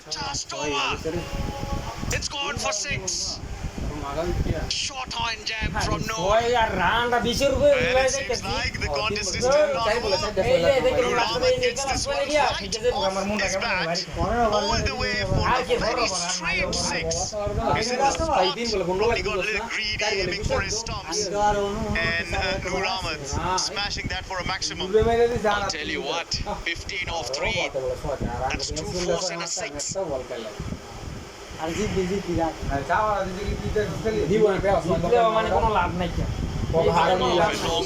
Just over. It's gone for 6. Short hand jab from Noor. And it seems like the contest is still not over. Noor Ahmed gets this one right off his bat, all the way for a very straight 6. This probably got a little greedy aiming for his stumps, and Noor Ahmed smashing that for a maximum. I'll tell you what, 15 off 3, that's 2 4s and a 6. Long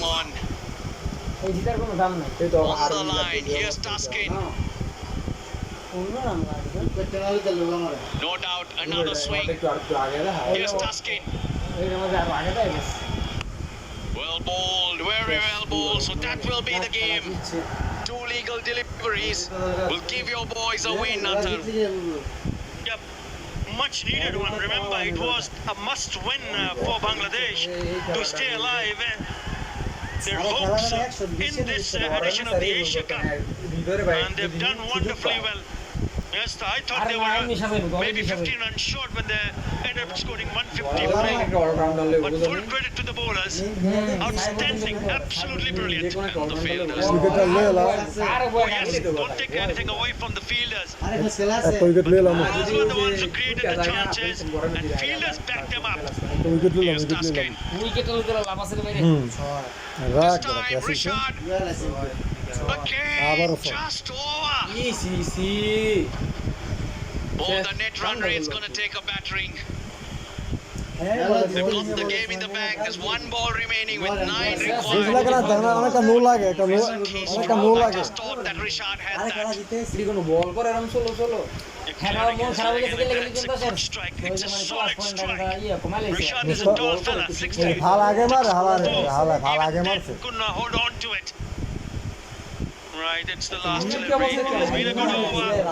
on. On the line, here's Taskin. No doubt, another swing. Here's Taskin. Well bowled, very well bowled. So that will be the game. 2 legal deliveries will give your boys a win, Nathan. Yep, much needed one. Remember, it was a must-win for Bangladesh to stay alive. Their hopes in this edition of the Asia Cup, and they've done wonderfully well. Yes, I thought they were maybe 15 runs short when they ended up scoring 150. But full credit to the bowlers. Outstanding, absolutely brilliant. And the fielders. Oh yes, don't take anything away from the fielders. But the bowlers were the ones who created the chances, and fielders backed them up. Here's Taskin. This time, Rishad. Again, just over. Easy. Oh, the net run rate's gonna take a battering. They've got the game in the bag. There's 1 ball remaining with 9 required. Just thought that Rishad had that. It's a good strike. It's a solid strike. Rishad is a tall fella, 6'3". Couldn't hold on to it. Right, it's the last delivery. It's been a good over.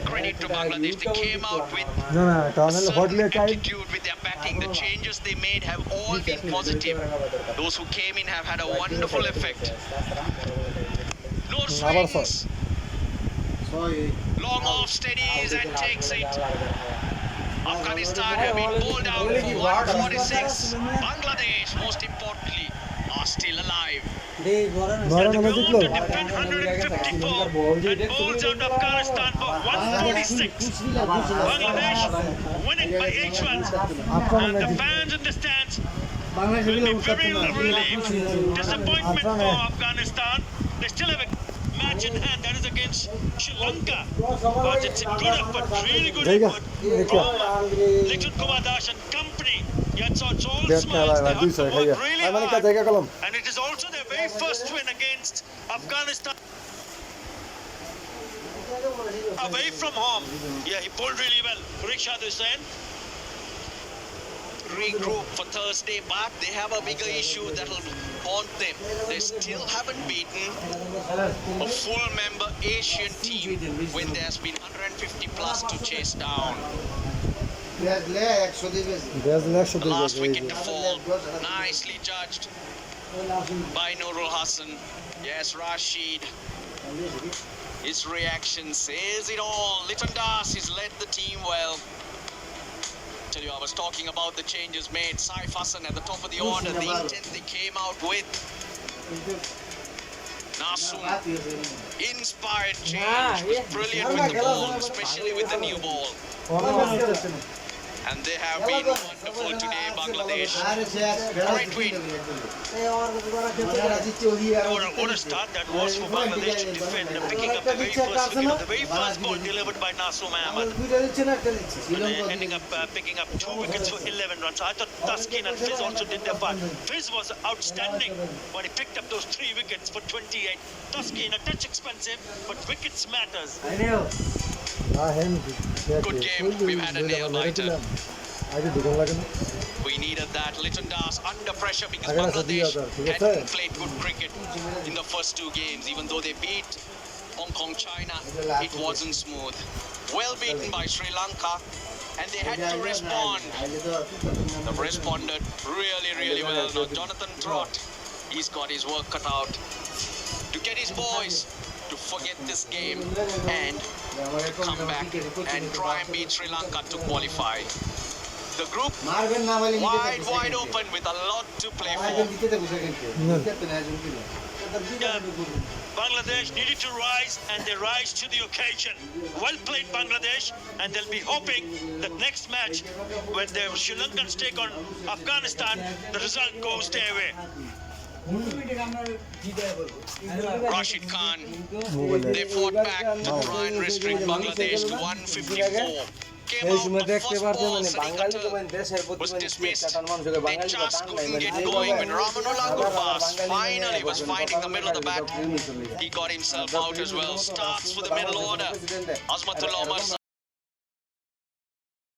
Credit to Bangladesh. They came out with a certain attitude with their batting. The changes they made have all been positive. Those who came in have had a wonderful effect. No swings. Long off steadies and takes it. Afghanistan have been bowled out for 146. Bangladesh, most importantly, are still alive. And they go on to defend 154 and bowls out Afghanistan for 146. Bangladesh winning by 8 runs. And the fans in the stands will be very relieved. Disappointment for Afghanistan. They still have a match in hand, that is against Sri Lanka. But it's a good effort, really good effort from Little Kumar Das and company. Yeah, so it's all smiles. They have to work really hard. And it is also their very first win against Afghanistan. Away from home. Yeah, he bowled really well. Rishad Hussain. Regroup for Thursday, but they have a bigger issue that'll haunt them. They still haven't beaten a full member Asian team when there's been 150 plus to chase down. The last wicket to fall, nicely judged by Nurul Hassan. Yes, Rashid. His reaction says it all. Litton Das has led the team well. Tell you, I was talking about the changes made. Saif Hassan at the top of the order, the intent they came out with. Nasum, inspired change, was brilliant with the ball, especially with the new ball. And they have been wonderful today, Bangladesh. Great win. What a start that was for Bangladesh to defend, picking up the very first wicket of the very first ball delivered by Nasum Ahmed. And ending up picking up 2 wickets for 11 runs. I thought Taskin and Fizz also did their part. Fizz was outstanding when he picked up those 3 wickets for 28. Taskin, a touch expensive, but wickets matters. Good game. We've had a nail biter. We needed that. Litton Das under pressure because Bangladesh hadn't played good cricket in the first 2 games. Even though they beat Hong Kong, China, it wasn't smooth. Well beaten by Sri Lanka, and they had to respond. They've responded really well. Now Jonathan Trott, he's got his work cut out to get his boys forget this game and come back and try and beat Sri Lanka to qualify. The group wide open with a lot to play for. Bangladesh needed to rise, and they rise to the occasion. Well played, Bangladesh, and they'll be hoping that next match, when the Sri Lankans take on Afghanistan, the result goes their way. Rashid Khan, they fought back to try and restrict Bangladesh to 154. Came out the first ball, Sadiq Atal was dismissed. They just couldn't get going when Ramanullah Gurbas finally was finding the middle of the bat. He got himself out as well. Starts for the middle order. Azmatullah Omar